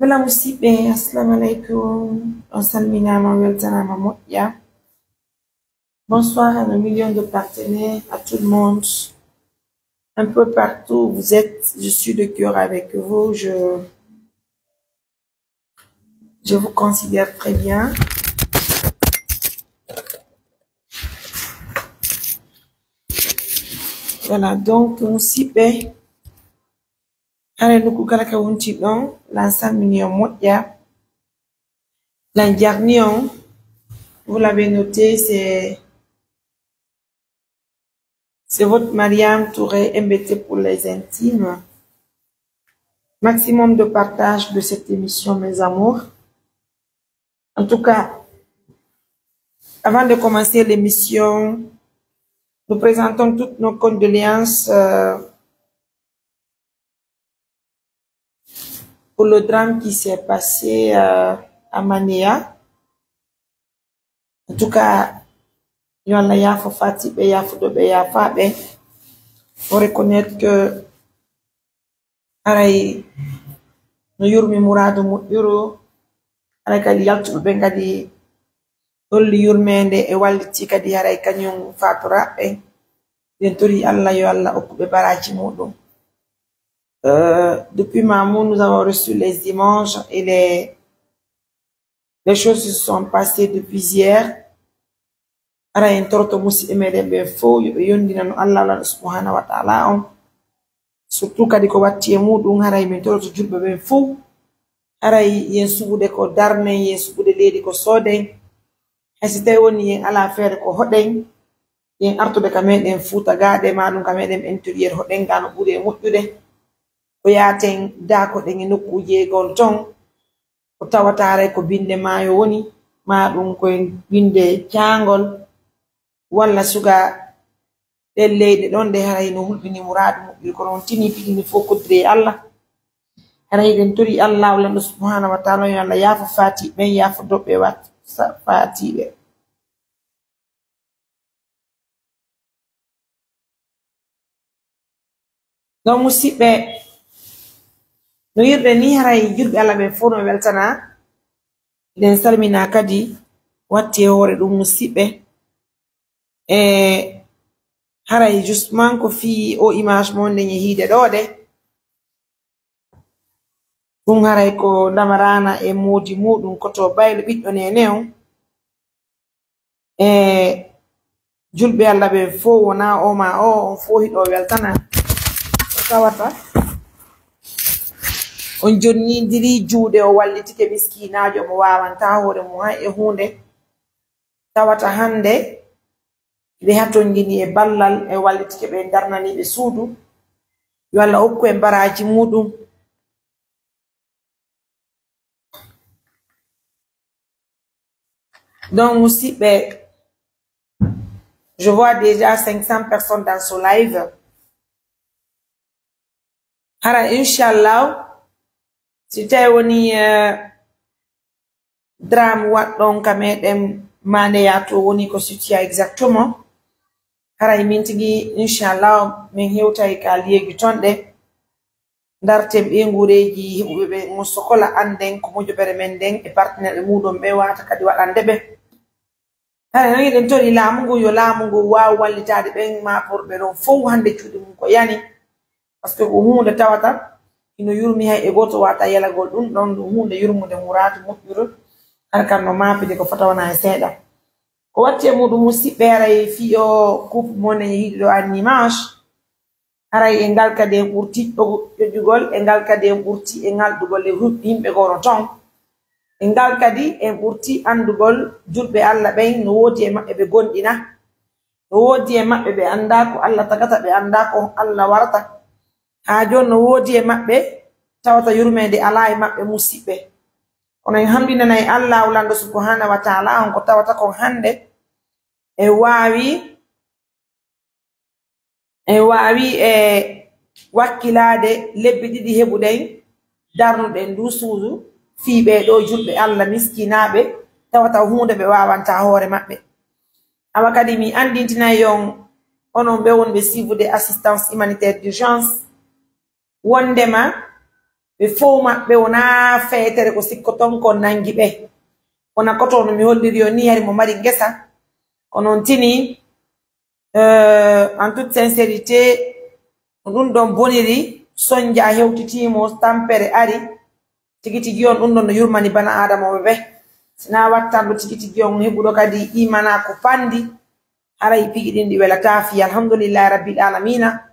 Voilà musidɓe, assalamu alaikum. On salminama, weltanama moƴƴa. Bonsoir à nos millions de partenaires, à tout le monde. Un peu partout où vous êtes, je suis de cœur avec vous. Je vous considère très bien. Voilà, donc musidɓe, hare nokku kala ka wonti ɗon, lan salmini on moƴƴa. Lan jarni on, vous l'avez noté, c'est votre Mariam Touré MBT pour les intimes. Maximum de partage de cette émission, mes amours. En tout cas, avant de commencer l'émission, nous présentons toutes nos condoléances pour le drame qui s'est passé à Manéa. En tout cas, yo Allah yafo fatiɓe yafuɗoɓe yafaɓe. Faut reconnaître que aray no yurmi mouradu moƴƴuru aray kadi yaltuɓeɓe kadi holli yurmede e walliti kadi haray kañum faturaɓe. Den tori Allah yo Allah hokkuɓe baraji muɗum. Depuis Mamou, nous avons reçu les images et les choses se sont passées depuis hier. Ara en torto musidɓe meɗen ɓe fo yoɓe yondina no Allah wala subhanahu wa ta'ala on. Surtout kadi ko watti e muɗum haray min torto julɓe ɓen fo. Haray yen suɓude ko darnen, yen suɓude leydi ko sooden. Haysi tawi woni yen ala feere ko hoɗen, yen artude ka meɗen Fuuta gaɗe maɗum ka meɗen intérieur hoɗen ga no ɓuri e moƴƴude. Ko yaten dakoɗen e nokkuje gol ton ko tawata haray ko binde maayo woni maɗum koye binde caangol walla suga ɗen leyɗe ɗon de haray no hulɓini mouradu moƴƴiri ko non tini fiɗini fof koddiri e Allah. Haray ɗen tori Allah wala subhanahu wa ta'ala yo Allah yaafo fati ɓen yaafo doɓɓe wat fatiɓe. Donc musidɓe no yirde ni haray julɓe Allah ɓen fof no weltana den salmina kadi watti e hoore ɗum musidɓe haray justement ko fi o image mo nde yehide ɗo de ɗum haray ko damarana e modi muɗum koto baylo ɓiɗɗo nene on julɓe Allah ɓen fof wona o ma o on fof hiɗo weltana tawata on jonnidiri juuɗe o wallitike miskinajo mo wawanta hoore mo ha e hunde tawata hande ɓe haton gini e ballal e wallitike ɓe darnaniɓe suudu yo Allah hokku en baraji muɗum. Donc musidɓe, je vois déjà 500 personnes dans ce live. Hara inchallah si tawi woni drame waɗɗon ka meɗen Maneya to woni ko sitia exactement. Haray min tigi inchallah min hewtay ka liegi tonɗe darten ɓe ngureji heɓuɓe ɓe mo sokola anden ko moƴoɓere men den e partenaire muɗum ɓe wata kadi waɗande ɓe. Haray no yiɗen tori laamu ngu yo laamu ngu wawa wallitade ɓen maporɓe ɗon fof hande cuuɗi mum ko yani. Par ce que ko hunde tawata ino yurmi hay e goto wata yalagol ɗum ɗon ɗum hunde yurmude mouradu moƴƴuru har kan no mapide ko fota wona e seeɗa. Ko watti e muɗum musidɓe haray fiyo couple mon yehiɗo ɗo an image haray e ngal kadi en ɓurti ƴoƴugol e ngal kadi en ɓurti e ngaldugol e yimɓe gono ton e ngal kadi en ɓurti andugol julɓe Allah ɓen no woodi e maɓɓe ɓe gonɗina no woodi e maɓɓe ɓe anda ko Allah tagata ɓe anda ko Allah warata ha joni no woodi e maɓɓe tawata yurmede ala e maɓɓe musidɓe. Kono en hamdinanay Allah wulando subhanahu wa ta'ala on ko tawata kon hande e wawi wakkilade lebbi ɗiɗi heɓuɗen darnuɗen du suudu fiiɓe ɗo julɓe Allah miskinaɓe tawata hunde ɓe wawanta hoore maɓɓe. Awa kadi mi andintinay on onon ɓe wonɓe suivude assistance humanitaire d'urgence wondema ɓe fof maɓɓe wona feetere ko sikkoton ko nangi ɓe wona koto no mi holliri o ni hari mo mari ngesa ko noon tini en toute sincérité ɗum ɗon boniri sonja hewtitimo tampere ari tigi tigi on ɗum ɗon no yurmani bana adama ɓe sina wattanɗo tigi tigi on heɓuɗo kadi imana ko pandi haray pigi ɗin ɗi welata fi alhamdulillahi rabbil alamina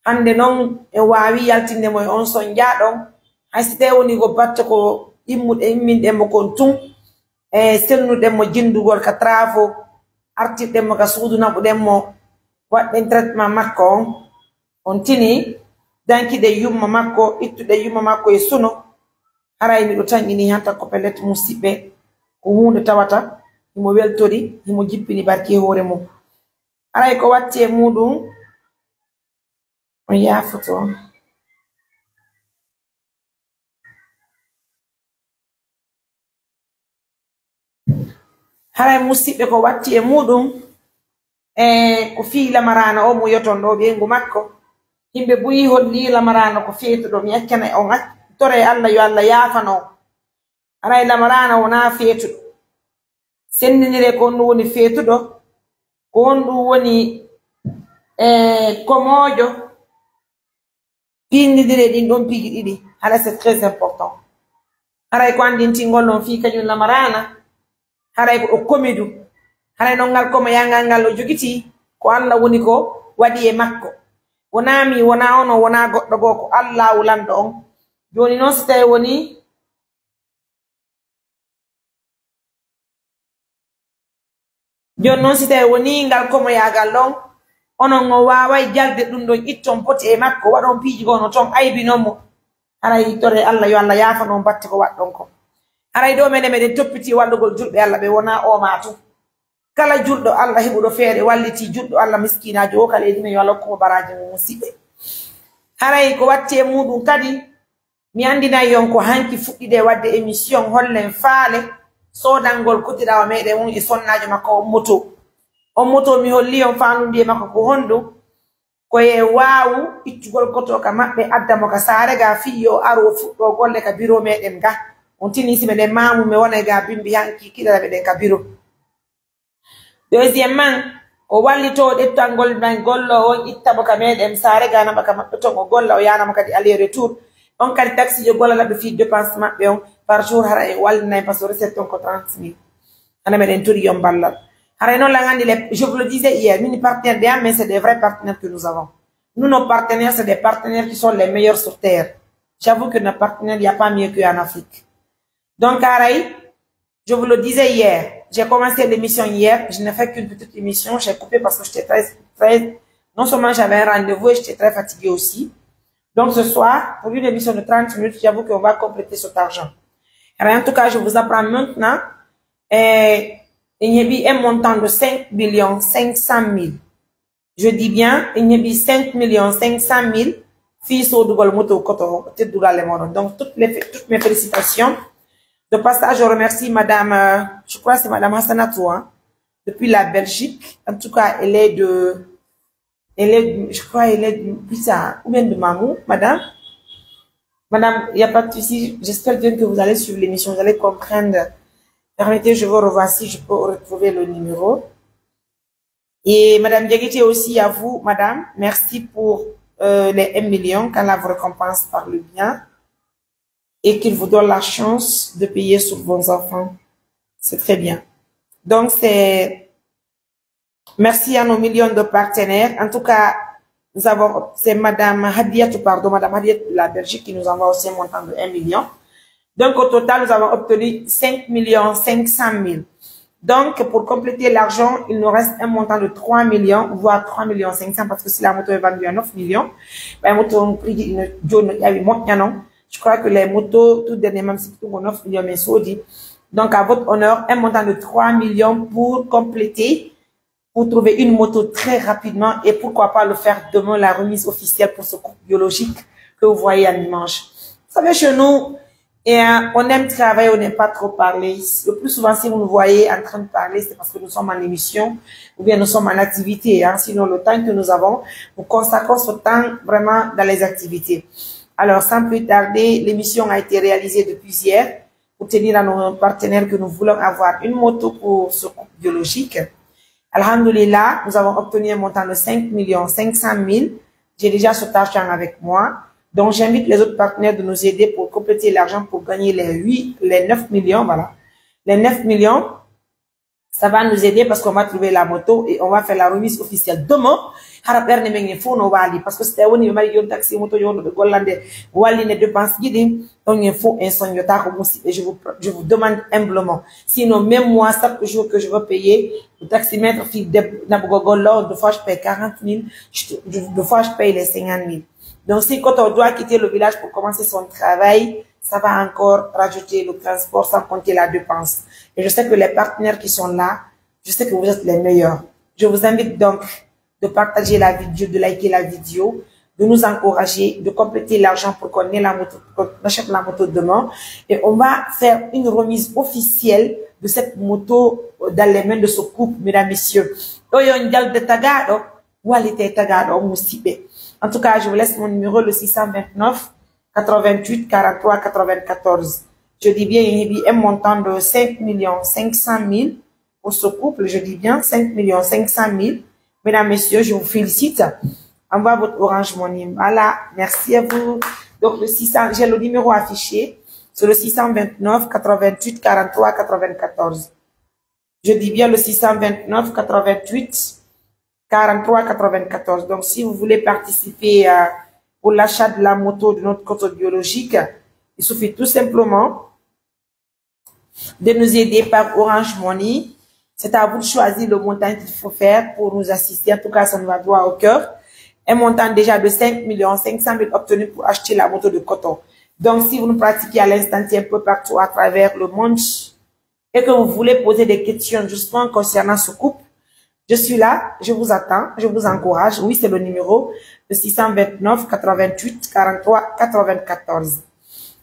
hande noon e wawi yaltinde mo e on sonjaɗon haysi tawi woni ko batte ko imminɗenmo kon tun e sennuɗenmo jindugol ka travo artirɗenmo ka suudu naɓuɗenmo waɗɗen traitement makko on tini dankiɗe yumma makko ittuɗe yumma makko e suno haray miɗo tanƴini hanta ko pellet musidɓe ko hunde tawata himo weltori himo jippini barki hoore mum haray ko watti e muɗum on yafoto haray musidɓe ko watti e muɗum ko fii lamarana o mo yoton ɗo ɓeygu makko yimɓe buyi holli lamarana ko feetuɗo mi accana on tore Allah yo Allah yaafano haray lamarana wona feetuɗo sendinire ko on ɗum woni feetuɗo ko on ɗum woni komojo pindidire ɗin ɗon pigi ɗiɗi hala c'est très important haray ko andintingol noon fi kañum lamarana haray ko ɗo komidu haray noon ngal komo yangal ngal o jogiti ko Allah woni ko waɗi e makko wona mi wona ono wona goɗɗo goo ko Allah wulanɗo on joni noon so tawi woni joni noon si tawi woni ngal komo yagal ɗon onon o waway jalde ɗum ɗon itton poti e makko waɗon piiji gono toon aybinomo haray tore Allah yo Allah yafano batte ko waɗɗon ko haray ɗo mene meɗen toppiti wallugol julɓe Allah ɓe wona oma tu kala julɗo Allah heɓuɗo feere walliti julɗo Allah miskinajo o kala edime yo Allah hokkumo baraji mum musidɓe haray ko watti e muɗum kadi mi andinay yon ko hanki fuɗɗide wadde émission hollen faale sodangol kotirawa meɗen on e sonnajo makko on moto mi holli on fanundi e makko ko honɗum koye wawu ittugol koto ka maɓɓe addamo ka saare ga fiyo aro fuɗɗo golle ka bureau meɗen ga on tini si meɗen mamu mi wona ga bimbi hanki kiɗara meɗen ka bureau deuxièmement o wallito ɗettangol man gollo on ittamo ka meɗen saare ga naɓa ka maɓɓe ton o golla o yanamo kadi aller retour on kadi taxi jo golla laɓe fi dépense maɓɓe on par jour hara e wallinayi par ce que recette on ko 30 000 hana meɗen tori yon ballal haray noon la andi je vous le disais hier mini partenaire de mais c'est des vrais partenaires que nous avons nous nos partenaires c'est des partenaires qui sont les meilleurs sur terre j'avoue que nos partenaires il n'y a pas mieux qu'en Afrique donc haray je vous le disais hier j'ai commencé l'émission hier je n'ai fait qu'une petite émission j'ai coupé parce que j'étais très non seulement j'avais un rendez-vous et j'étais très fatiguée aussi. Donc ce soir, pour une émission de 30 minutes, j'avoue qu'on va compléter cet argent. Alors, en tout cas, je vous apprends maintenant, il y a un montant de 5 500 000. Je dis bien, il y a 5 500 000 filles au Dougal Moto Koto, donc toutes mes félicitations. De passage, je remercie madame, je crois que c'est madame Hassanatou, hein, depuis la Belgique. En tout cas, je crois, elle est bizarre, ou bien de Mamou, madame. Madame, il n'y a pas de souci. J'espère bien que vous allez suivre l'émission, vous allez comprendre. Permettez, je vous revoir si je peux retrouver le numéro. Et madame Diaguiti aussi à vous, madame. Merci pour les 1 million qu'Allah vous récompense par le bien. Et qu'il vous donne la chance de payer sur vos enfants. C'est très bien. Donc, merci à nos millions de partenaires. En tout cas, c'est madame Hadiatou, madame Hadiatou de la Belgique qui nous envoie aussi un montant de 1 million. Donc, au total, nous avons obtenu 5 500 000. Donc, pour compléter l'argent, il nous reste un montant de 3 millions, voire 3 500 parce que si la moto est vendue à 9 millions, ben, moto, prix, je crois que les motos, tout dernièrement, c'est pour 9 millions, mais saudi. Donc, à votre honneur, un montant de 3 millions pour compléter, pour trouver une moto très rapidement et pourquoi pas le faire demain, la remise officielle pour ce couple biologique que vous voyez à dimanche. Vous savez, chez nous, on aime travailler, on n'aime pas trop parler. Le plus souvent, si vous nous voyez en train de parler, c'est parce que nous sommes en émission ou bien nous sommes en activité. Hein. Sinon, le temps que nous avons, nous consacrons ce temps vraiment dans les activités. Alors, sans plus tarder, l'émission a été réalisée depuis hier pour tenir à nos partenaires que nous voulons avoir une moto pour ce couple biologique. Alhamdulillah, nous avons obtenu un montant de 5 500 000. J'ai déjà cet argent avec moi. Donc, j'invite les autres partenaires de nous aider pour compléter l'argent pour gagner les 9 millions, voilà. Les 9 millions, ça va nous aider parce qu'on va trouver la moto et on va faire la remise officielle demain. Parce que c'était au niveau de taxi moto, ne dépense donc il faut un son et je vous demande humblement. Sinon, même moi, chaque jour que je veux payer, le taximètre, de fois je paye 40 000, de fois je paye les 50 000. Donc, si quand on doit quitter le village pour commencer son travail, ça va encore rajouter le transport sans compter la dépense. Et je sais que les partenaires qui sont là, je sais que vous êtes les meilleurs. Je vous invite donc de partager la vidéo, de liker la vidéo, de nous encourager, de compléter l'argent pour qu'on ait la moto, qu'on achète la moto demain. Et on va faire une remise officielle de cette moto dans les mains de ce couple, mesdames, messieurs. En tout cas, je vous laisse mon numéro, le 629 88 43 94. Je dis bien, il y a un montant de 5 500 000 pour ce couple. Je dis bien 5 500 000. Mesdames, messieurs, je vous félicite. Envoie votre Orange Money. Voilà, merci à vous. Donc, le 600, j'ai le numéro affiché. C'est le 629 88 43 94. Je dis bien le 629 88 43 94. Donc, si vous voulez participer pour l'achat de la moto de notre coton biologique, il suffit tout simplement de nous aider par Orange Money. C'est à vous de choisir le montant qu'il faut faire pour nous assister. En tout cas, ça nous va droit au cœur. Un montant déjà de 5 500 000 obtenu pour acheter la moto de coton. Donc, si vous nous pratiquez à l'instant un peu partout à travers le monde et que vous voulez poser des questions justement concernant ce couple, je suis là, je vous attends, je vous encourage. Oui, c'est le numéro de 629 88 43 94.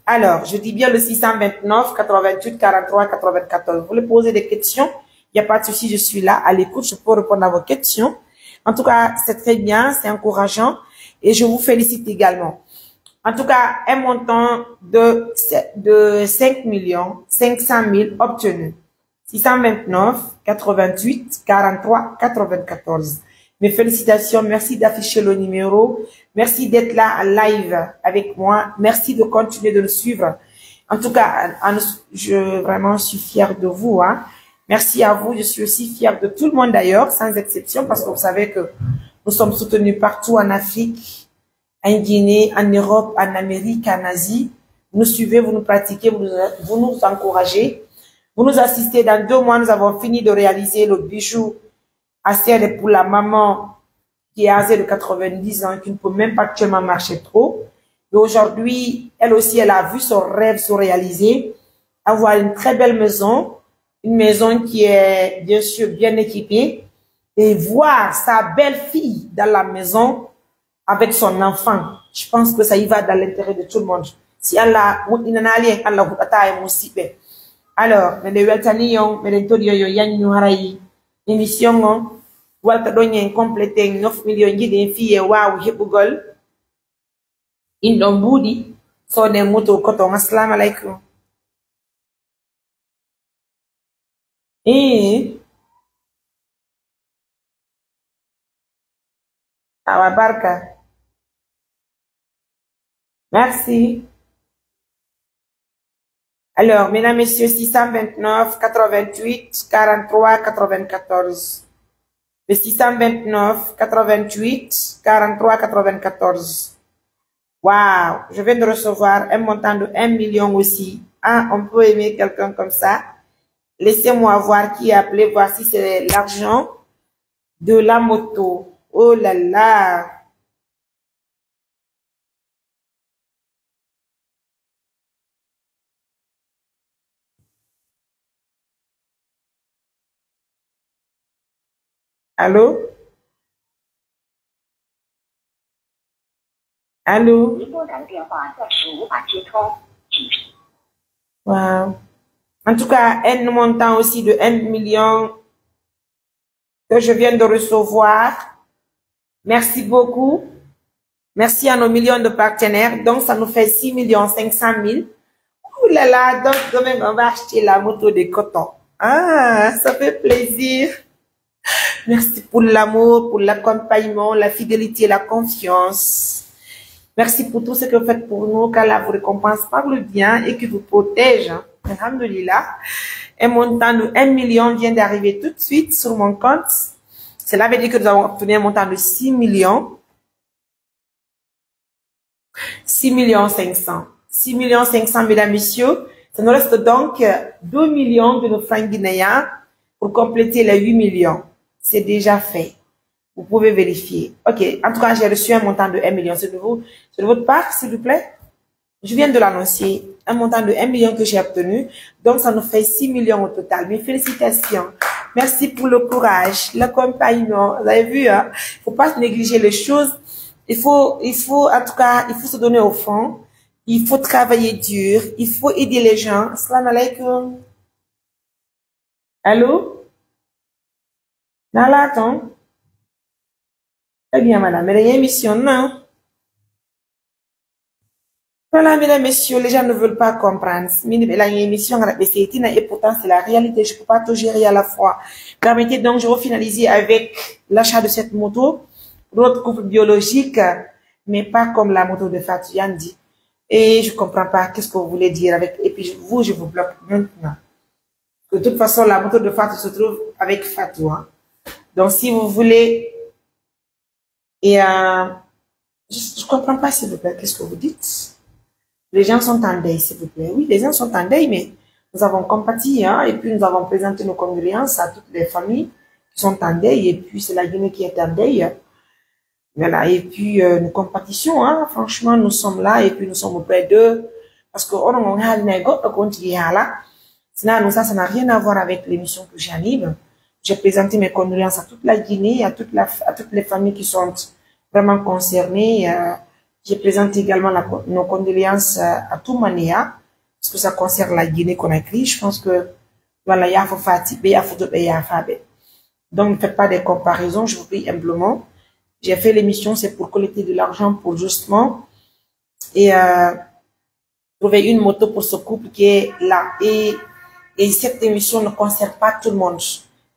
Alors, je dis bien le 629 88 43 94. Vous voulez poser des questions? Il n'y a pas de souci, je suis là à l'écoute, je peux répondre à vos questions. En tout cas, c'est très bien, c'est encourageant et je vous félicite également. En tout cas, un montant de 5 500 000 obtenu. 629 88 43 94. Mes félicitations, merci d'afficher le numéro, merci d'être là en live avec moi, merci de continuer de nous suivre. En tout cas, je vraiment suis fière de vous. Merci à vous, je suis aussi fière de tout le monde d'ailleurs, sans exception, parce que vous savez que nous sommes soutenus partout en Afrique, en Guinée, en Europe, en Amérique, en Asie. Vous nous suivez, vous nous pratiquez, vous nous encouragez. Vous nous assistez. Dans 2 mois, nous avons fini de réaliser le bijou assez pour la maman qui est âgée de 90 ans, qui ne peut même pas actuellement marcher trop. Et aujourd'hui, elle aussi, elle a vu son rêve se réaliser, avoir une très belle maison, une maison qui est bien sûr bien équipée, et voir sa belle-fille dans la maison avec son enfant. Je pense que ça y va dans l'intérêt de tout le monde. Si Allah, alors, mais les weltanions, mais les todios, yannu harayi, émission, walta donyen complété 9 millions de filles, waouh, hebugol, indomboudi, so des motos coton, assalamu alaikum. Et, Awabarka. Merci. Alors, mesdames, messieurs, 629, 88, 43, 94. Le 629, 88, 43, 94. Waouh! Je viens de recevoir un montant de 1 million aussi. Ah, on peut aimer quelqu'un comme ça. Laissez-moi voir qui a appelé, voir si c'est l'argent de la moto. Oh là là! Allô? Allô? Wow. En tout cas, un montant aussi de 1 million que je viens de recevoir. Merci beaucoup. Merci à nos millions de partenaires. Donc, ça nous fait 6 500 000. Ouh là là, donc demain, on va acheter la moto de coton. Ah, ça fait plaisir. Merci pour l'amour, pour l'accompagnement, la fidélité, la confiance. Merci pour tout ce que vous faites pour nous, qu'Allah vous récompense par le bien et qui vous protège. Alhamdulillah. Un montant de 1 million vient d'arriver tout de suite sur mon compte. Cela veut dire que nous avons obtenu un montant de 6 millions. 6 millions 500. 6 millions 500, mesdames, messieurs. Ça nous reste donc 2 millions de nos francs guinéens pour compléter les 8 millions. C'est déjà fait. Vous pouvez vérifier. OK. En tout cas, j'ai reçu un montant de 1 million. C'est de vous, c'est de votre part, s'il vous plaît. Je viens de l'annoncer. Un montant de 1 million que j'ai obtenu. Donc, ça nous fait 6 millions au total. Mes félicitations. Merci pour le courage, l'accompagnement. Vous avez vu, hein? Faut pas négliger les choses. Il faut, en tout cas, il faut se donner au fond. Il faut travailler dur. Il faut aider les gens. Assalamu alaikum. Allô? Nala, attends. Très bien, madame. Mais il y a une émission, non? Voilà, mesdames, messieurs, les gens ne veulent pas comprendre. La émission, et pourtant, c'est la réalité. Je ne peux pas tout gérer à la fois. Permettez donc, je vais finaliser avec l'achat de cette moto, notre couple biologique, mais pas comme la moto de Fatou Yandi. Et je comprends pas qu'est-ce que vous voulez dire avec, et puis vous, je vous bloque maintenant. De toute façon, la moto de Fatou se trouve avec Fatou, hein. Donc, si vous voulez, et, je comprends pas, s'il vous plaît, qu'est-ce que vous dites? Les gens sont en deuil, s'il vous plaît. Oui, les gens sont en deuil, mais nous avons compati, hein, et puis nous avons présenté nos condoléances à toutes les familles qui sont en deuil, et puis c'est la Guinée qui est en deuil. Voilà, et puis nous compatissons, hein, franchement, nous sommes là, et puis nous sommes auprès d'eux, parce que sinon, ça n'a rien à voir avec l'émission que j'anime. J'ai présenté mes condoléances à toute la Guinée, à toutes les familles qui sont vraiment concernées. J'ai présenté également nos condoléances à tout Mania, parce que ça concerne la Guinée-Conakry. Je pense que, voilà, il y a donc, ne faites pas des comparaisons, je vous prie humblement. J'ai fait l'émission, c'est pour collecter de l'argent pour justement, et trouver une moto pour ce couple qui est là. Et cette émission ne concerne pas tout le monde.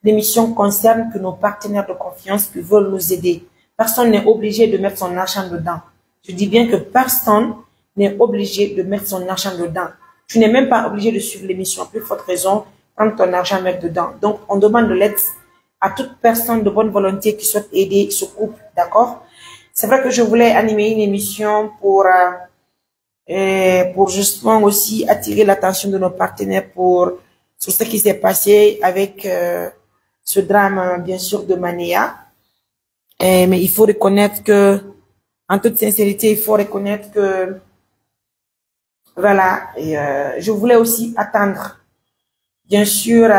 L'émission concerne que nos partenaires de confiance qui veulent nous aider. Personne n'est obligé de mettre son argent dedans. Je dis bien que personne n'est obligé de mettre son argent dedans. Tu n'es même pas obligé de suivre l'émission. Plus forte raison, prendre ton argent, mettre dedans. Donc, on demande de l'aide à toute personne de bonne volonté qui souhaite aider ce couple. D'accord? C'est vrai que je voulais animer une émission pour justement aussi attirer l'attention de nos partenaires sur ce qui s'est passé avec ce drame, bien sûr, de Mania. Mais il faut reconnaître que, en toute sincérité, il faut reconnaître que, voilà, je voulais aussi attendre, bien sûr,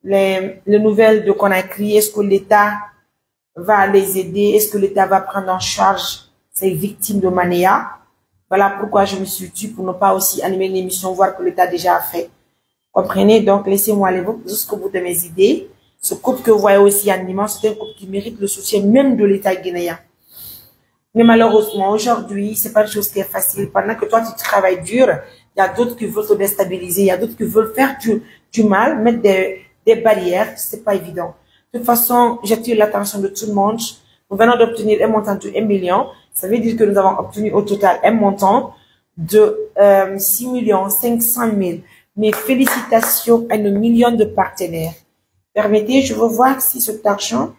les nouvelles de Conakry. Est-ce que l'État va les aider? Est-ce que l'État va prendre en charge ces victimes de Mania? Voilà pourquoi je me suis dit pour ne pas aussi animer l'émission, voir que l'État déjà a fait. Comprenez? Donc, laissez-moi aller jusqu'au bout de mes idées. Ce couple que vous voyez aussi animant, c'est un couple qui mérite le soutien même de l'État guinéen. Mais malheureusement, aujourd'hui, c'est pas une chose qui est facile. Pendant que toi, tu travailles dur, il y a d'autres qui veulent te déstabiliser, il y a d'autres qui veulent faire du mal, mettre des barrières. C'est pas évident. De toute façon, j'attire l'attention de tout le monde. Nous venons d'obtenir un montant de 1 million. Ça veut dire que nous avons obtenu au total un montant de 6 500 000. Mes félicitations à nos millions de partenaires. Permettez, je veux voir si cet argent...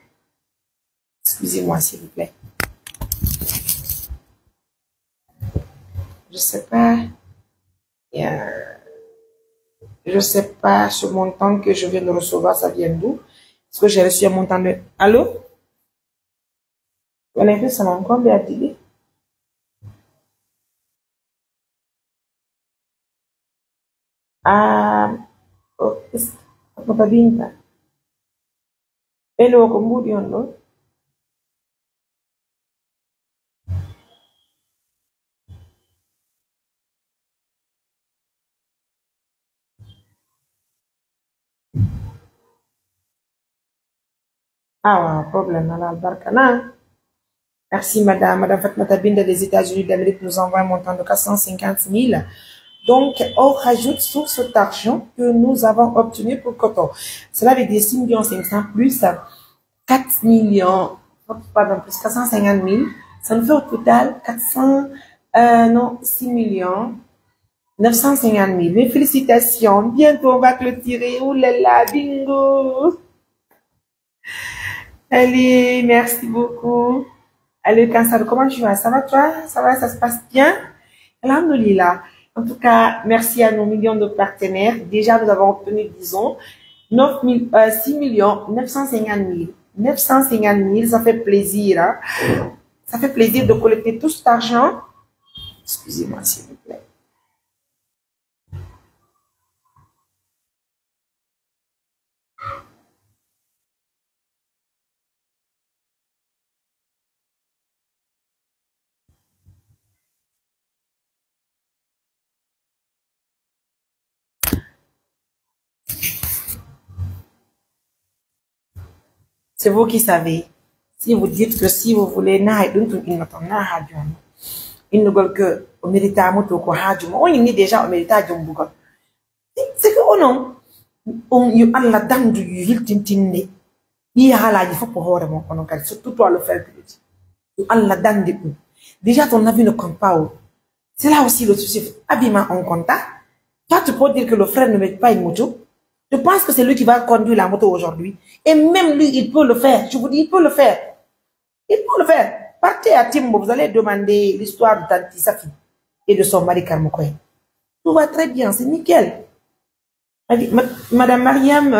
Excusez-moi, s'il vous plaît. Je sais pas. Je sais pas ce montant que je viens de recevoir, ça vient d'où? Est-ce que j'ai reçu un montant de... Allô? Voilà, un peu, ça m'a encore bien dit. Ah, oh, apa binta? Hello, kemudian lo. Ah, problema la barcana. Merci, madame. Madame Fatmata Binda des États-Unis d'Amérique nous envoie un montant de 450 000. Donc, on rajoute sur cet argent que nous avons obtenu pour Coton. Cela veut dire 6 500 000 plus 4 millions, pardon, plus 450 000. Ça nous fait au total 6 millions 950 000. Mes félicitations. Bientôt, on va clôturer. Ouh là là, bingo. Allez, merci beaucoup. Allez, Kansar, comment tu vas? Ça va, toi? Ça va, ça se passe bien? Alhamdoulilah. En tout cas, merci à nos millions de partenaires. Déjà, nous avons obtenu, disons, 6 millions 950 000. 950 000, ça fait plaisir. Hein? Ça fait plaisir de collecter tout cet argent. Excusez-moi, s'il vous plaît. C'est vous qui savez. Si vous dites que si vous voulez, ils ne veulent que au mérita moto ko hajuma. On est déjà au mérita jumbuga. C'est que oh non, on y alla dandu yil tintinde. Yi halaji faut pour hore mon kono kadi surtout toi le faire plus. Allah dandi ou. Déjà ton avis ne compte pas. C'est là aussi le souci. Habillement on compte. Toi tu peux dire que le frère ne met pas une moto. Je pense que c'est lui qui va conduire la moto aujourd'hui. Et même lui, il peut le faire. Je vous dis, il peut le faire. Il peut le faire. Partez à Timbo, vous allez demander l'histoire de Tanti Safi et de son mari Karmokoy. Tout va très bien, c'est nickel. Madame Mariam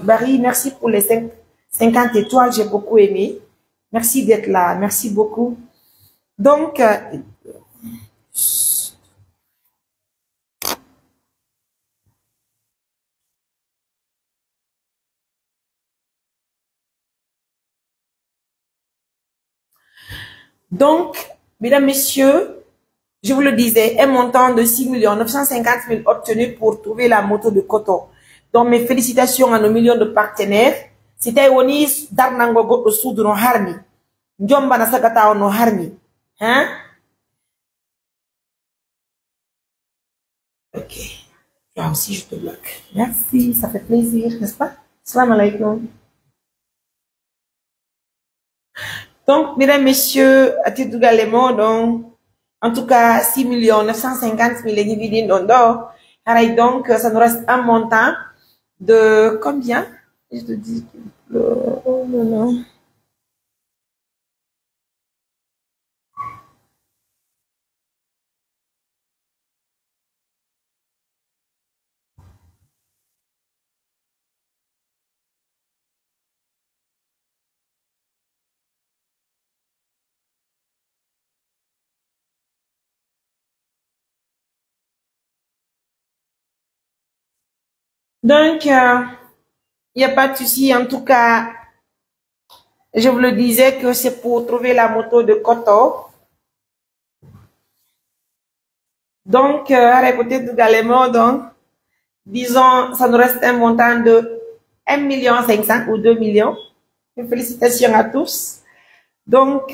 Barry, merci pour les 50 étoiles, j'ai beaucoup aimé. Merci d'être là, merci beaucoup. Donc, mesdames, messieurs, je vous le disais, un montant de 6 950 000 obtenu pour trouver la moto de Koto. Donc, mes félicitations à nos millions de partenaires. C'était Onis Darnango Goto Soudou no Harmi. Njomba na Sagata no Harmi. Hein? Ok. Là aussi, je te bloque. Merci, ça fait plaisir, n'est-ce pas? Salam alaikum. Donc, mesdames, messieurs, à titre également, donc, en tout cas, 6 950 000 dividendes d'or. Donc, ça nous reste un montant de combien? Je te dis, oh non, non. Donc, il n'y a pas de souci. En tout cas, je vous le disais que c'est pour trouver la moto de Koto. Donc, écoutez tout également, donc, disons, ça nous reste un montant de 1 500 000 ou 2 millions. Félicitations à tous. Donc,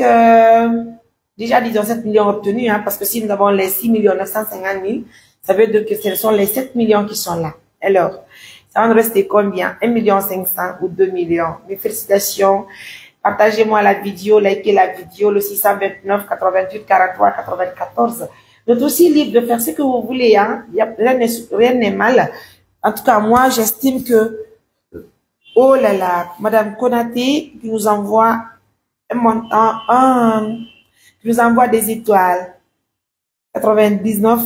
déjà, disons 7 millions obtenus, hein, parce que si nous avons les 6 950 000, ça veut dire que ce sont les 7 millions qui sont là. Alors, ça va nous rester combien? 1 500 000 ou 2 millions. Mes félicitations. Partagez-moi la vidéo, likez la vidéo, le 629 88 43 94. Vous êtes aussi libre de faire ce que vous voulez, hein. Rien n'est mal. En tout cas, moi, j'estime que, oh là là, Madame Konaté, qui nous envoie un montant, qui nous envoie des étoiles. 99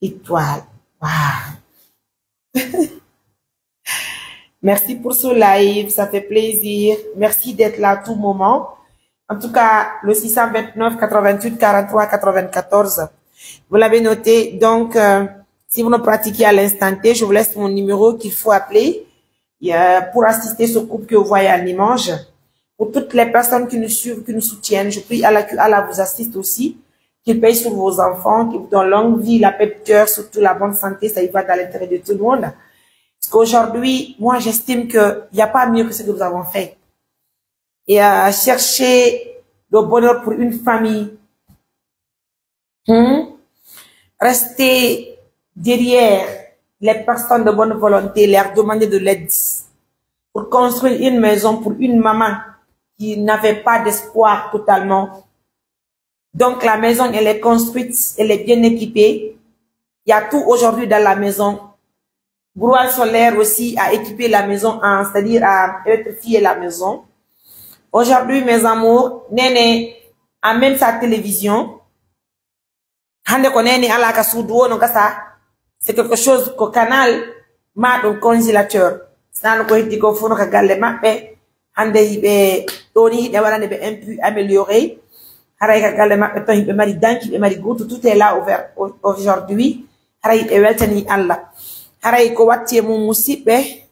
étoiles. Wow. Merci pour ce live, ça fait plaisir. Merci d'être là à tout moment. En tout cas, le 629 88 43 94. Vous l'avez noté. Donc, si vous ne pratiquez à l'instant T, je vous laisse mon numéro qu'il faut appeler pour assister ce couple que vous voyez à Limoges. Pour toutes les personnes qui nous suivent, qui nous soutiennent, je prie Allah vous assiste aussi, qu'il paye sur vos enfants, qu'il vous donne longue vie, la paix de cœur, surtout la bonne santé, ça y va dans l'intérêt de tout le monde. Parce qu'aujourd'hui, moi, j'estime qu'il n'y a pas mieux que ce que nous avons fait. Et chercher de le bonheur pour une famille. Rester derrière les personnes de bonne volonté, leur demander de l'aide pour construire une maison pour une maman qui n'avait pas d'espoir totalement. Donc la maison, elle est construite, elle est bien équipée. Il y a tout aujourd'hui dans la maison. Brouhaha Solaire aussi a équipé la maison, c'est-à-dire à électrifier la maison. Aujourd'hui, mes amours, Néné a même sa télévision. Hande ko Néné ala ka suudu wono gasa. C'est quelque chose qu'au canal ma don congélateur. Snan ko heddi ko fono ka galle mabbe. Hande hibe doni hide warande be un peu amélioré. Haray ka galle mabbe to hibe mari danki be mari goto, tout est là ouvert aujourd'hui. Haray be weltani Allah. Haray ko watti mum musibbe.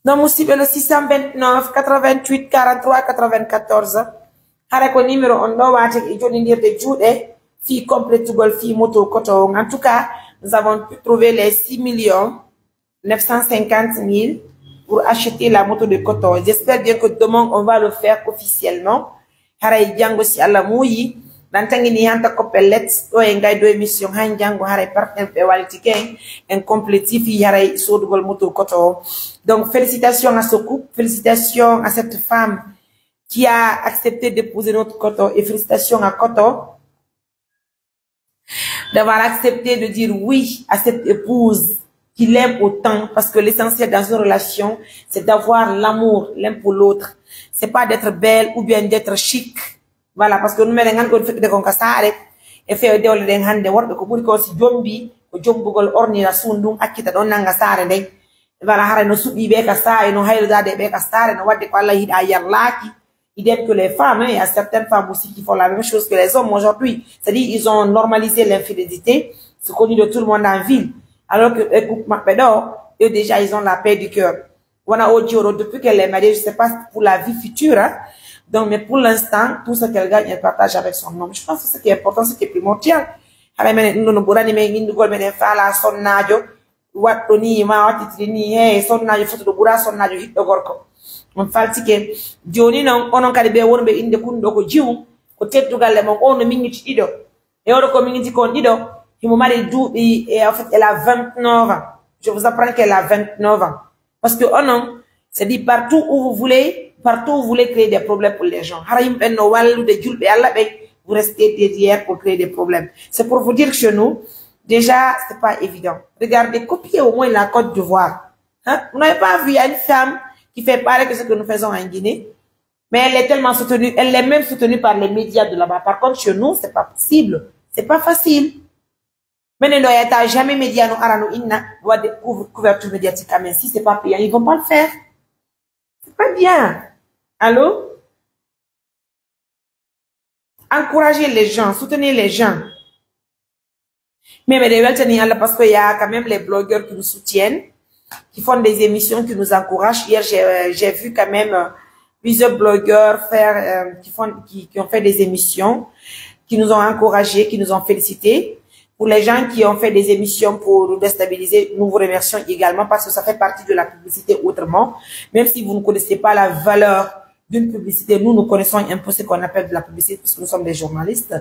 Non, musibe le 629 88 43 94. Hare ko numéro on do wate e jonindirde juude fi complétugol fi moto koto. En tout cas, nous avons pu trouver les 6 950 000 pour acheter la moto de coton. J'espère bien que demain on va le faire officiellement. Hare jango si alla muyi dan tangini hanta ko pellet do e ngay do émission han jango hare partenaire be walti ken en complétif fi hare sodugol moto coton. Donc félicitations à ce couple, félicitations à cette femme qui a accepté d'épouser notre coton et félicitations à Coton d'avoir accepté de dire oui à cette épouse qu'il aime autant, parce que l'essentiel dans une relation, c'est d'avoir l'amour l'un pour l'autre. C'est pas d'être belle ou bien d'être chic. Voilà, parce que nous mettons en fait de concassare et fait de le den hande worbe ko buri ko si jombi ko jombugol orni la sundum akita don nanga sare de. Voilà, hare no subi be ka sare no hayda de be ka sare no wadde ko Allah hida yarlaki. Idem que les femmes, il y a certaines femmes aussi qui font la même chose que les hommes aujourd'hui. C'est-à-dire ils ont normalisé l'infidélité, c'est connu de tout le monde en ville. Alors que eux déjà ils ont la paix du cœur. Depuis qu'elle est mariée, je sais pas pour la vie future, hein. Donc mais pour l'instant, tout ce qu'elle gagne, elle partage avec son homme. Je pense que ce qui est important, ce qui est primordial. On falti ke joni non onon kadi be wonbe inde kundo ko jiwu ko teddugal le mon on miniti dido e oro ko miniti kon dido himo mari duubi et en fait elle a 29 ans. Je vous apprends qu'elle a 29 ans parce que onon c'est dit partout où vous voulez créer des problèmes pour les gens. Harayim benno wallu de julbe alla be vous restez derrière pour créer des problèmes. C'est pour vous dire que chez nous déjà c'est pas évident. Regardez, copiez au moins la Côte d'Ivoire. Hein? Vous n'avez pas vu une femme qui fait pareil que ce que nous faisons en Guinée, mais elle est tellement soutenue, elle est même soutenue par les médias de là-bas. Par contre, chez nous, c'est pas possible, c'est pas facile. Mais ne doit jamais médias nous arano inna doit de couverture médiatique, mais si c'est pas payant, ils vont pas le faire. C'est pas bien. Allô? Encouragez les gens, soutenez les gens. Mais parce qu'il y a quand même les blogueurs qui nous soutiennent, qui font des émissions, qui nous encouragent. Hier, j'ai vu quand même plusieurs blogueurs faire, qui ont fait des émissions, qui nous ont encouragés, qui nous ont félicités. Pour les gens qui ont fait des émissions pour nous déstabiliser, nous vous remercions également parce que ça fait partie de la publicité autrement. Même si vous ne connaissez pas la valeur d'une publicité, nous connaissons un peu ce qu'on appelle de la publicité parce que nous sommes des journalistes.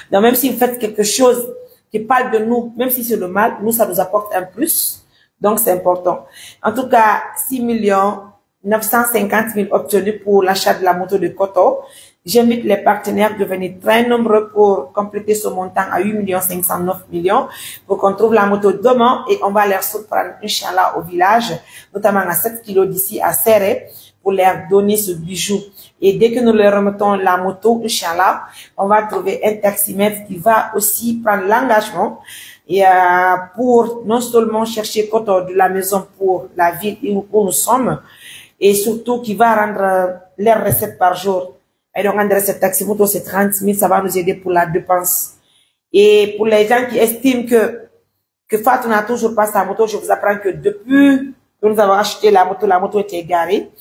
Donc même si vous faites quelque chose qui parle de nous, même si c'est le mal, nous, ça nous apporte un plus. Donc, c'est important. En tout cas, 6 950 000 obtenus pour l'achat de la moto de coton. J'invite les partenaires de venir très nombreux pour compléter ce montant à 8 509 000 pour qu'on trouve la moto demain et on va les surprendre, Inch'Allah, au village, notamment à 7 kilos d'ici à Serré, pour leur donner ce bijou. Et dès que nous leur remettons la moto, Inch'Allah, on va trouver un taximètre qui va aussi prendre l'engagement et pour non seulement chercher coton de la maison pour la ville où nous sommes, et surtout qui va rendre leurs recettes par jour. Et donc, rendre cette taxi moto, c'est 30 000, ça va nous aider pour la dépense. Et pour les gens qui estiment que que Fatou n'a toujours pas sa moto. Je vous apprends que depuis que nous avons acheté la moto était garée.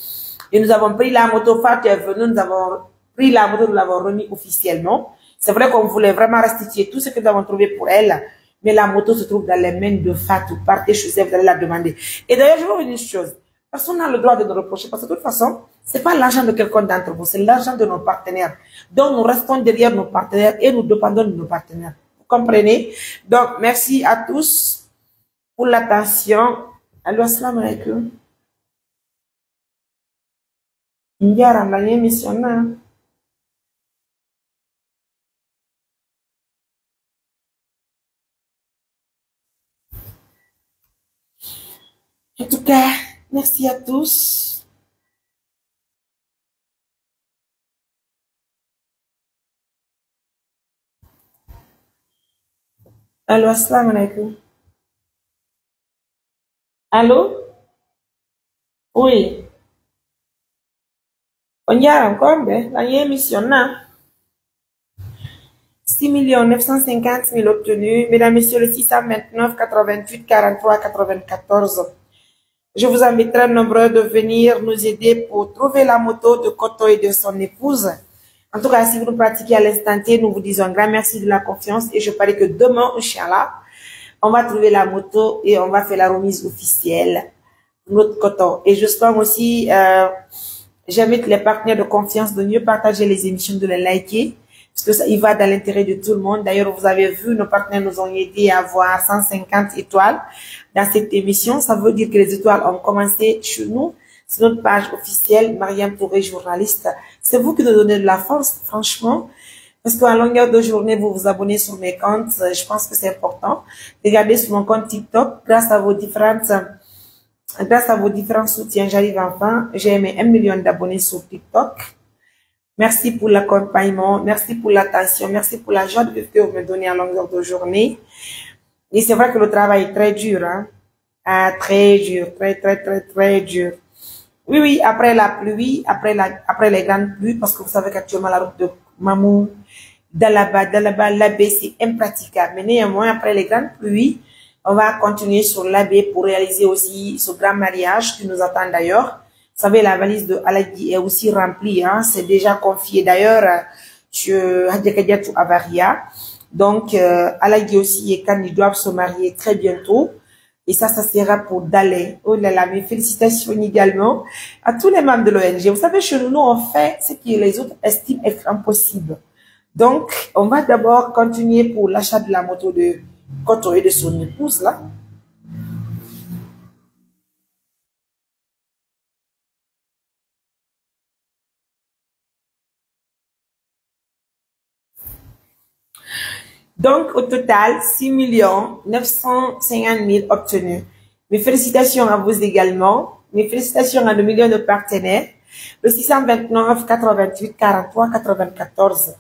Et nous avons pris la moto, Fatou est venu, nous avons pris la moto, nous l'avons remis officiellement. C'est vrai qu'on voulait vraiment restituer tout ce que nous avons trouvé pour elle, mais la moto se trouve dans les mains de Fatou. Partez chez elle, vous allez la demander. Et d'ailleurs, je vais vous dire une chose. Personne n'a le droit de nous reprocher parce que de toute façon, c'est pas l'argent de quelqu'un d'entre vous, c'est l'argent de nos partenaires. Donc, nous restons derrière nos partenaires et nous dépendons de nos partenaires. Vous comprenez? Donc, merci à tous pour l'attention. Allô, assalamu alaikum. Njaram la émission là. En tout cas, merci à tous. Allô, assalamu alaikum. Allô? Oui. Njaram kombe la émission là. 6 950 000 obtenus. Mesdames, Messieurs, le 629 88 43 94. Je vous invite très nombreux de venir nous aider pour trouver la moto de Koto et de son épouse. En tout cas, si vous nous pratiquez à l'instant T, nous vous disons un grand merci de la confiance et je parie que demain, Inch'Allah, on va trouver la moto et on va faire la remise officielle pour notre Koto. Et j'espère aussi, j'invite les partenaires de confiance de mieux partager les émissions, de les liker. Parce que ça y va dans l'intérêt de tout le monde. D'ailleurs, vous avez vu, nos partenaires nous ont aidé à avoir 150 étoiles dans cette émission. Ça veut dire que les étoiles ont commencé chez nous, sur notre page officielle, Mariam Touré, journaliste. C'est vous qui nous donnez de la force, franchement. Parce qu'à longueur de journée, vous vous abonnez sur mes comptes. Je pense que c'est important. Regardez sur mon compte TikTok, grâce à vos différents soutiens, j'arrive enfin. J'ai aimé 1 million d'abonnés sur TikTok. Merci pour l'accompagnement, merci pour l'attention, merci pour la joie de vivre que vous me donnez à longueur de journée. Et c'est vrai que le travail est très dur, hein. Ah, très dur, très dur. Oui, oui, après la pluie, après les grandes pluies, parce que vous savez qu'actuellement la route de Mamou, Dalaba, l'Abbé, c'est impraticable. Mais néanmoins, après les grandes pluies, on va continuer sur l'Abbé pour réaliser aussi ce grand mariage qui nous attend d'ailleurs. Vous savez, la valise de Alagi est aussi remplie, hein. C'est déjà confié d'ailleurs chez Hadjakadiatou Avaria. Donc, Alagi aussi et Khan, ils doivent se marier très bientôt. Et ça sera pour Dalé. Oh là là, mes félicitations également à tous les membres de l'ONG. Vous savez, chez nous, on fait ce que les autres estiment être impossible. Donc, on va d'abord continuer pour l'achat de la moto de Koto et de son épouse, là. Donc, au total, 6 950 000 obtenus. Mes félicitations à vous également. Mes félicitations à nos millions de partenaires. Le 629 88 43 94.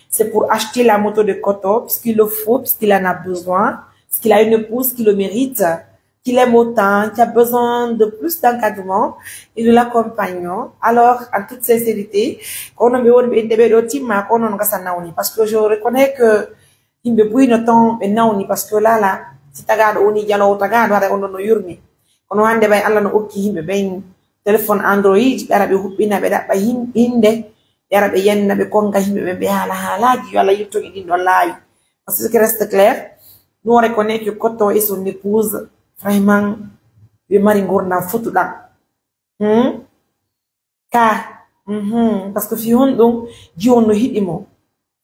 C'est pour acheter la moto de Koto, puisqu'il le faut, puisqu'il en a besoin, puisqu'il a une épouse qui le mérite, qu'il aime autant, qui a besoin de plus d'encadrement et de l'accompagnement. Alors, en toute sincérité, parce que je reconnais que himbe buyno ton be nawni parce que là si tagado woni jalo tagado hada on no yurmi kono hande bay Allah no okki himbe bay téléphone android be arabe hubbina be dabba hinde be arabe yenna be konga himbe be halaji yo Allah yitto din don laawi parce que reste clair nous on reconnaît que Koto et son épouse vraiment be mari ngorna futuda parce que fi hon don ji on no hidimo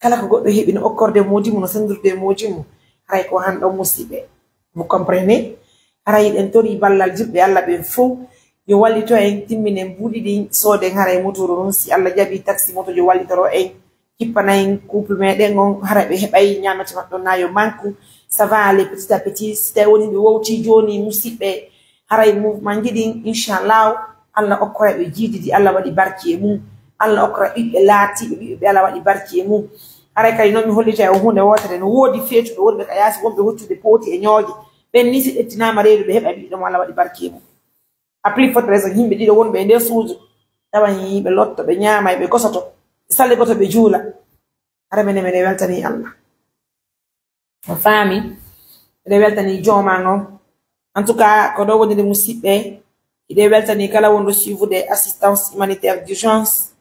kala ko goddo hebi no okkorde moji mo no sendurde moji mo haray ko han do musibe vous comprenez haray den tori ballal jibbe Allah be fo yo wallito en timmine budi di sode haray motoro non si Allah jabi taxi moto yo wallitoro en kippana en couple meden on haray be hebay nyamati mabdo nayo manku ça va aller petit à petit c'était woni be wowti joni musibe haray mouvement jidi inshallah Allah okkore be jididi Allah wadi barki e mum Allah okra ibbe laati be Allah wadi barki e mum are kay non mi hollita e hunde wotere no wodi feetu do wonbe kayasi wonbe hottude poti e nyooje ben ni si ettinama reedu be heba bi dum Allah wadi barki e mum appli fotre so himbe dido wonbe nder suudu tawan be lotto be nyaama be kosoto salle goto be juula are mene weltani Allah fami weltani jomango. En tout cas, ko do wonde musibe ide weltani kala wondo suivre des assistances humanitaires d'urgence.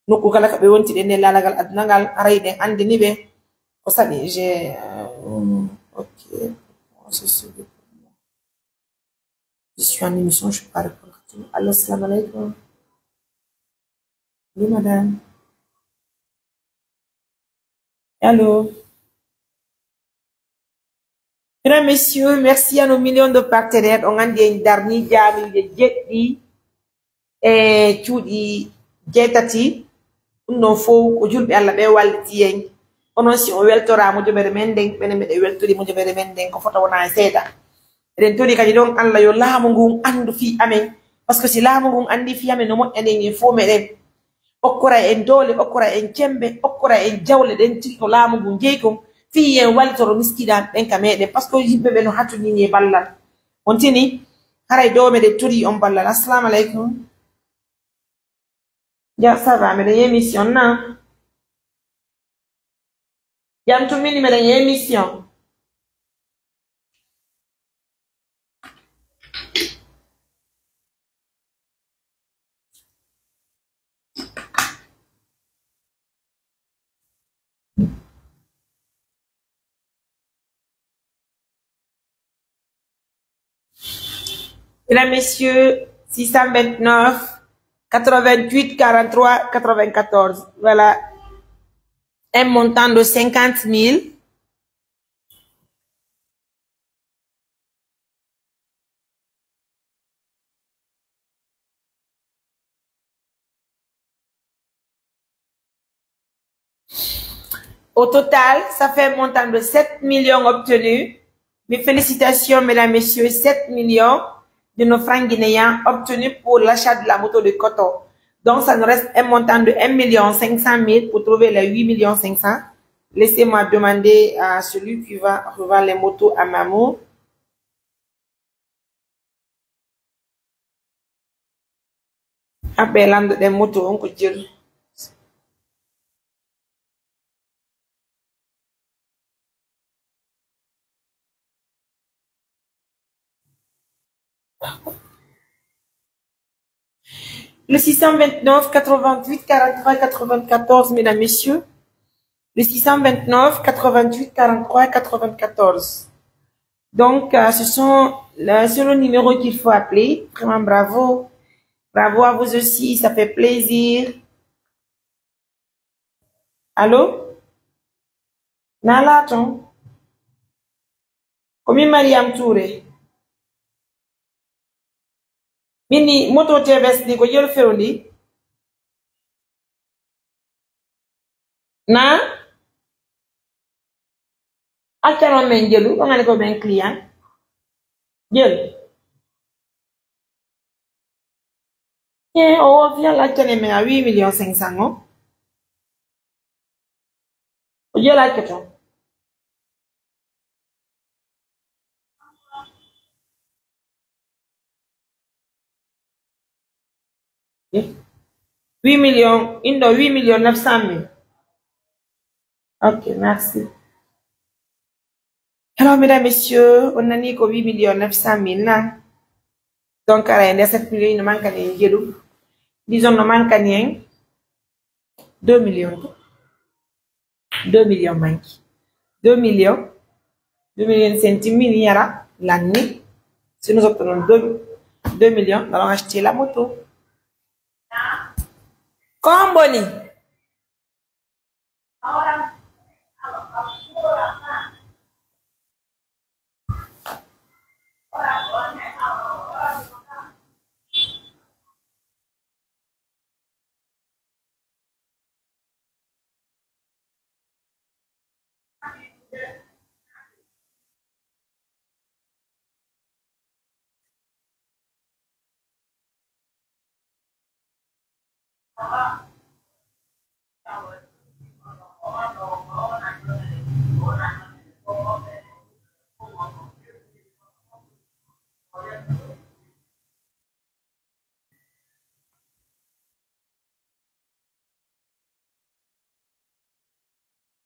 Nokku kala ka be wonti de ne lalagal adnangal arayde andini be ko sabi j'ai OK. Je suis en émission, je peux pas répondre. Allô, salam alaikum. Oui, madame. Allô. Mesdames, messieurs, merci à nos millions de partenaires. On a dit dernier jami de jetti et tudi jetati. Non fo ko julbe alla be walti yen. Onon si on weltora mo jobere menden bene me de weltori mo jobere menden ko foto wona seeda. Eden toni kadi don alla yo laamu ngun andu fi amen parce que si laamu ngun andi fi amen no mo enen ni fo meden. Okkora en dole okkora en cembe okkora en jawle den tiki ko laamu ngun jeeyko fi en waltoro miskidan ben ka meden parce que yimbe be no hatuni ni ballal. On tini haray do me de turi on ballal. Assalamu alaikum. Ya ça va, mais l'émission non. Ya tout mini mais l'émission. Mesdames, messieurs, 629, 88, 43, 94. Voilà. Un montant de 50 000. Au total, ça fait un montant de 7 millions obtenus. Mes félicitations, mesdames, messieurs, 7 millions de nos francs guinéens obtenus pour l'achat de la moto de coton. Donc, ça nous reste un montant de 1 500 000 pour trouver les 8 500 000. Laissez-moi demander à celui qui va revendre les motos à Mamou. Appelando des motos, on peut dire. Le 629, 88, 43, 94, mesdames, messieurs. Le 629, 88, 43, 94. Donc, c'est le numéro qu'il faut appeler. Vraiment bravo. Bravo à vous aussi, ça fait plaisir. Allô? Nalaton? Comme Mariam Touré. Mini moto TVS ni ko yel fewli. Na? Akano men jelu, ko ngani ko ben client. Jel. On vient là, tu mais à 8 500 000. On dit là, que 8 millions, 8 900 000. Ok, merci. Alors, mesdames, messieurs, on a dit que 8 900 000 là. Donc, il y a 7 millions, il manque rien. Disons, il manque rien. 2 millions. 2 millions manque. 2 millions. 2 millions centimes, yara l'année. Si nous obtenons 2 millions, nous allons acheter la moto. Comme Bonnie.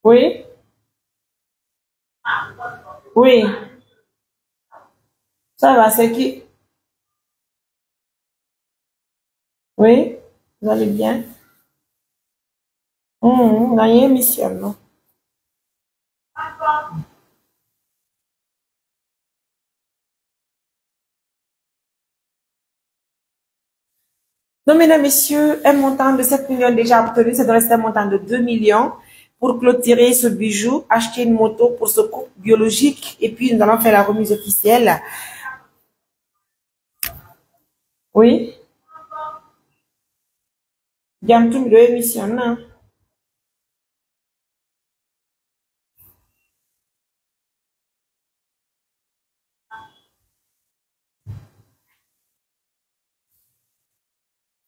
Oui. Oui. Ça va, c'est qui? Oui, vous allez bien? On a une émission, non? Donc, mesdames, messieurs, un montant de 7 millions déjà obtenu, c'est de rester un montant de 2 millions pour clôturer ce bijou, acheter une moto pour ce couple biologique et puis nous allons faire la remise officielle. Oui, bien tout de émission, non?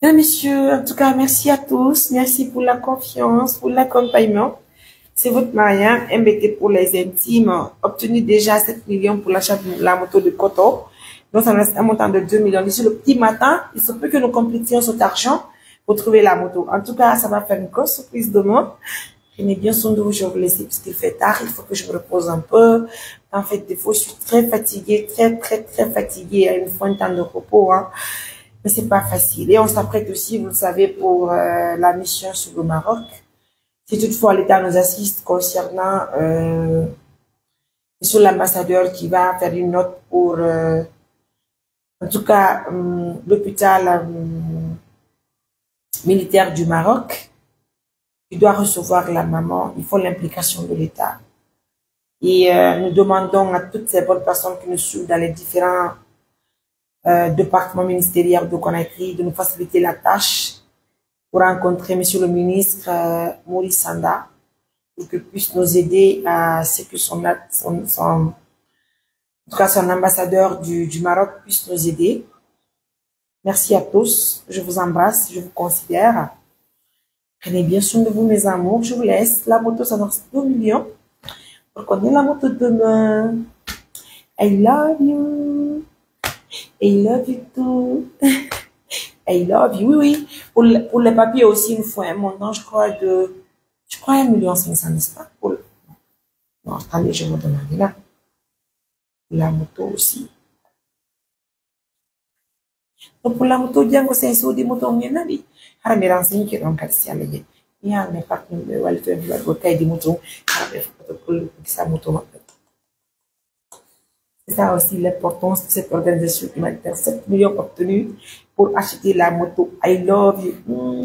Mesdames, messieurs, en tout cas, merci à tous. Merci pour la confiance, pour l'accompagnement. C'est votre Marianne, MBT pour les intimes, obtenu déjà 7 millions pour l'achat de la moto de Koto. Donc, ça nous reste un montant de 2 millions. D'ici le petit matin, il se peut que nous complétions cet argent pour trouver la moto. En tout cas, ça va faire une grosse surprise demain. Prenez bien soin de vous, je vais vous laisser parce qu'il fait tard. Il faut que je me repose un peu. En fait, des fois, je suis très fatiguée, très fatiguée. Il me faut un temps de repos, hein. Mais c'est pas facile. Et on s'apprête aussi, vous le savez, pour la mission sur le Maroc. Si toutefois l'État nous assiste concernant sur l'ambassadeur qui va faire une note pour, en tout cas, l'hôpital militaire du Maroc, il doit recevoir la maman. Il faut l'implication de l'État. Et nous demandons à toutes ces bonnes personnes qui nous suivent dans les différents départements ministériels de Conakry de nous faciliter la tâche pour rencontrer Monsieur le ministre Maurice Sanda pour qu'il puisse nous aider à ce que en tout cas son ambassadeur du Maroc puisse nous aider. Merci à tous. Je vous embrasse, je vous considère. Prenez bien soin de vous, mes amours. Je vous laisse. La moto, ça nous reste 2 millions. Pour qu'on ait la moto demain. I love you. I love you too. I love you. Oui, oui. Pour les papiers aussi, il nous faut un montant, je crois, 1,5 million, n'est-ce pas? Non, attendez, je vais vous demander là. La moto aussi. Donc, pour la moto, Django, c'est un saut de moto, on y en a dit. Alors, mes renseignements qui ont cassé à l'égard. Il y a un partenaire de Walter de la bouteille de moto. Alors, il faut que sa moto. C'est ça aussi l'importance de cette organisation humanitaire. 7 millions obtenus pour acheter la moto. I love you.